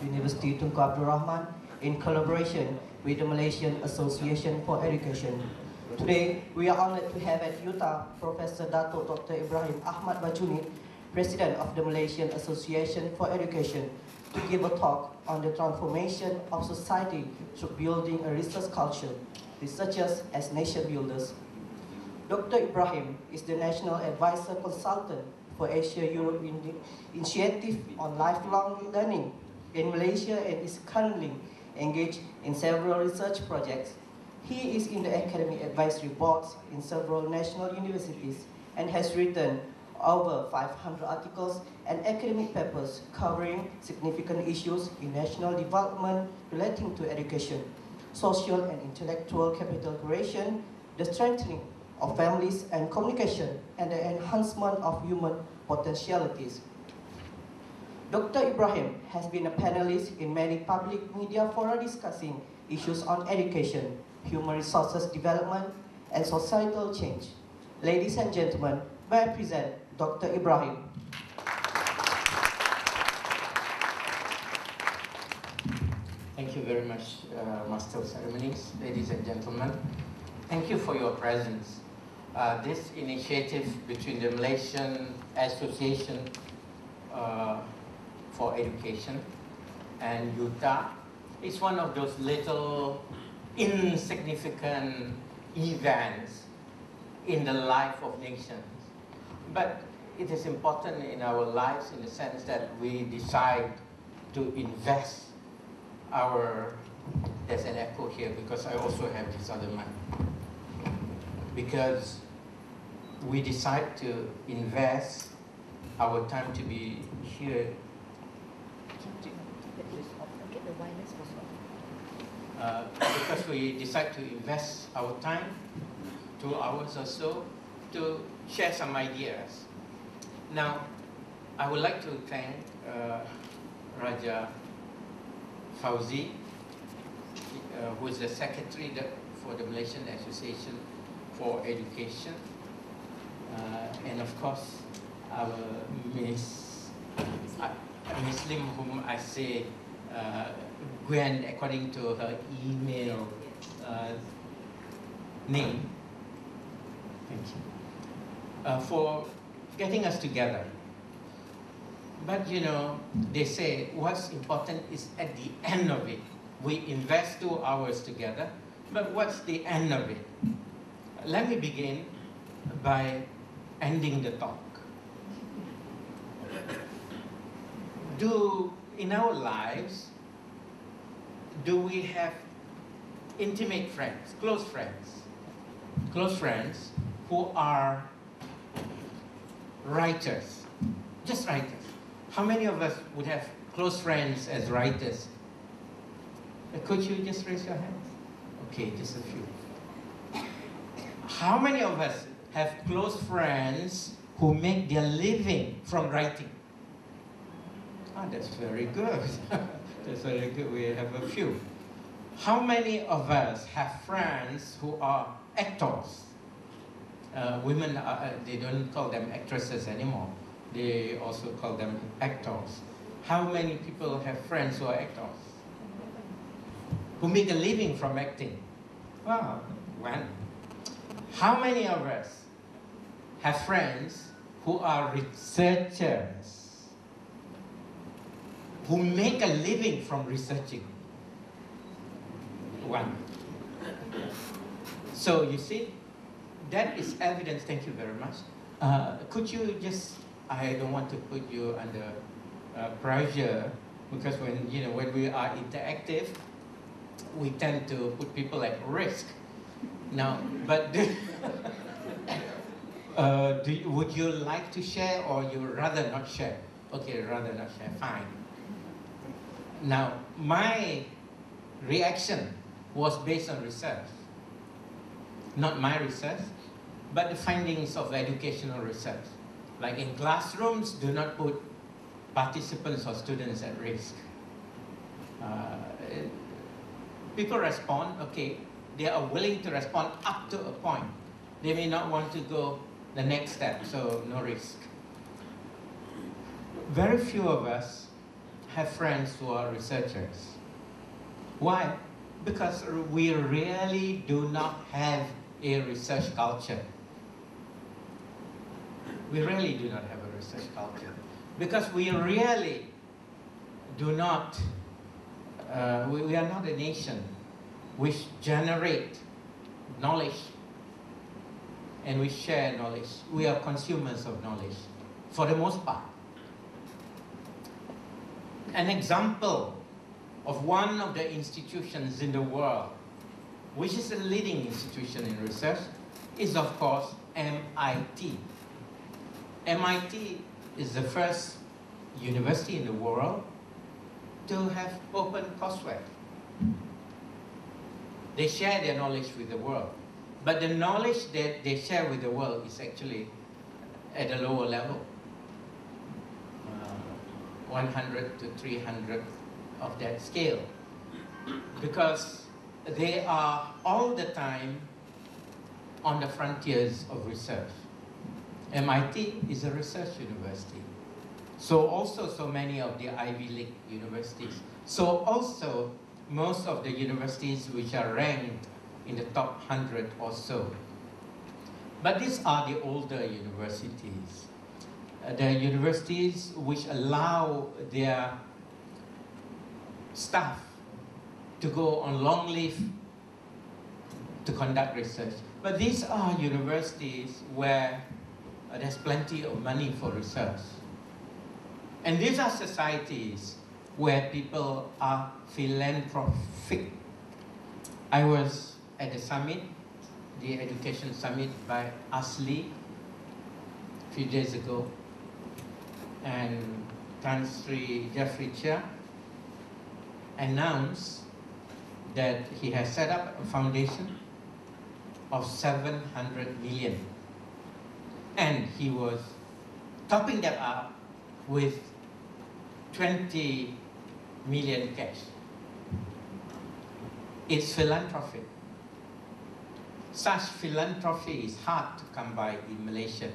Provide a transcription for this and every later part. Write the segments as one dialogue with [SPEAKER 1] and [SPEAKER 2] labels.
[SPEAKER 1] University Tunku Abdul Rahman in collaboration with the Malaysian Association for Education. Today, we are honored to have at UTAR Professor Dato Dr. Ibrahim Ahmad Bajuni, President of the Malaysian Association for Education, to give a talk on the transformation of society through building a research culture, researchers as nation builders. Dr. Ibrahim is the National Advisor Consultant for Asia-Europe Initiative on Lifelong Learning in Malaysia and is currently engaged in several research projects. He is in the academic advisory boards in several national universities and has written over 500 articles and academic papers covering significant issues in national development relating to education, social and intellectual capital creation, the strengthening of families and communication, and the enhancement of human potentialities. Dr. Ibrahim has been a panelist in many public media fora discussing issues on education, human resources development, and societal change. Ladies and gentlemen, may I present Dr. Ibrahim.
[SPEAKER 2] Thank you very much, Master of Ceremonies, ladies and gentlemen. Thank you for your presence. This initiative between the Malaysian Association for Education and UTAR is one of those little insignificant events in the life of nations. But it is important in our lives in the sense that we decide to invest there's an echo here because I also have this other mic. Because we decide to invest our time to be here. Because we decide to invest our time, 2 hours or so, to share some ideas. Now, I would like to thank Raja Fauzi, who is the Secretary for the Malaysian Association for Education, and of course, our Miss Lim, whom I say Gwen, according to her email name. Thank you. For getting us together. But you know, they say what's important is at the end of it. We invest 2 hours together, but what's the end of it? Let me begin by ending the talk. In our lives, do we have intimate friends, close friends who are writers, just writers? How many of us would have close friends as writers? Could you just raise your hands? Okay, just a few. How many of us have close friends who make their living from writing? Oh, that's very good. That's very good. We have a few. How many of us have friends who are actors? Women, they don't call them actresses anymore. They also call them actors. How many people have friends who are actors? Who make a living from acting? Well, one. How many of us have friends who are researchers? Who make a living from researching? One. So you see, that is evidence. Thank you very much. Could you just, I don't want to put you under pressure, because when we are interactive, we tend to put people at risk. Now, but would you like to share, or you rather not share? Okay, rather not share, fine. Now, my reaction was based on research. Not my research, but the findings of educational research. Like in classrooms, do not put participants or students at risk. People respond, okay, they are willing to respond up to a point. They may not want to go the next step, so no risk. Very few of us have friends who are researchers. Why? Because we really do not have a research culture. We really do not have a research culture. Because we really do not, we are not a nation which generate knowledge and we share knowledge. We are consumers of knowledge, for the most part. An example of one of the institutions in the world, which is a leading institution in research, is of course MIT. MIT is the first university in the world to have open courseware. They share their knowledge with the world. But the knowledge that they share with the world is actually at a lower level. 100 to 300 of that scale. Because they are all the time on the frontiers of research. MIT is a research university. So also so many of the Ivy League universities. So also most of the universities which are ranked in the top 100 or so. But these are the older universities. The universities which allow their staff to go on long leave to conduct research. But these are universities where there's plenty of money for research. And these are societies where people are philanthropic. I was at the summit, the education summit by ASLI a few days ago, and Tan Sri Jeffrey Chia announced that he has set up a foundation of 700 million. And he was topping that up with 20 million cash. It's philanthropy. Such philanthropy is hard to come by in Malaysia,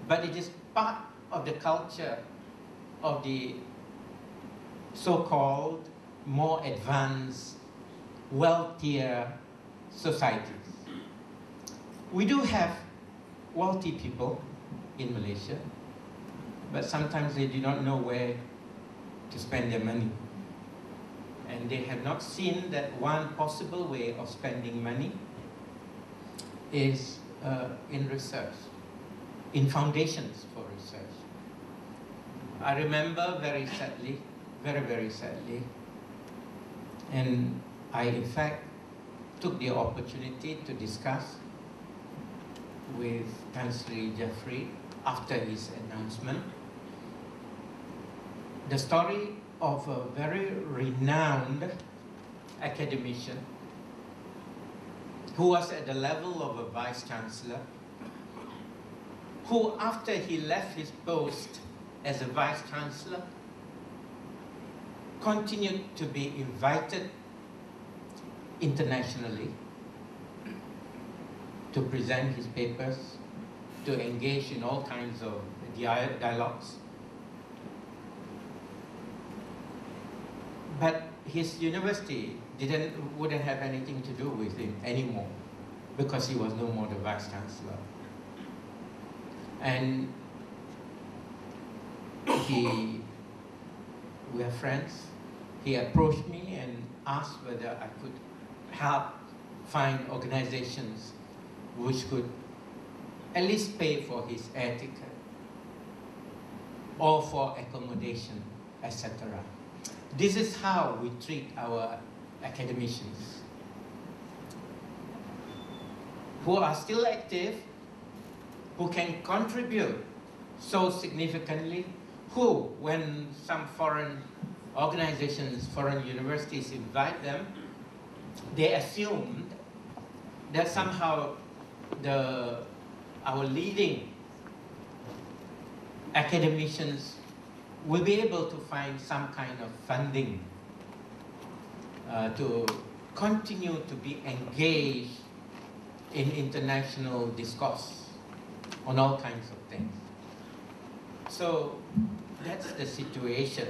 [SPEAKER 2] but it is part of the culture of the so-called more advanced, wealthier societies. We do have wealthy people in Malaysia, but sometimes they do not know where to spend their money. And they have not seen that one possible way of spending money is in research, in foundations for research. I remember very sadly, very sadly, and I in fact took the opportunity to discuss with Tan Sri Jeffrey after his announcement the story of a very renowned academician who was at the level of a vice chancellor, who after he left his post as a vice chancellor continued to be invited internationally to present his papers, to engage in all kinds of dialogues. But his university wouldn't have anything to do with him anymore because he was no more the vice chancellor. And we are friends. He approached me and asked whether I could help find organizations which could at least pay for his air ticket or for accommodation, etc. This is how we treat our academicians who are still active, who can contribute so significantly, who, when some foreign organizations, foreign universities invite them, they assume that somehow our leading academicians will be able to find some kind of funding to continue to be engaged in international discourse on all kinds of things. So that's the situation.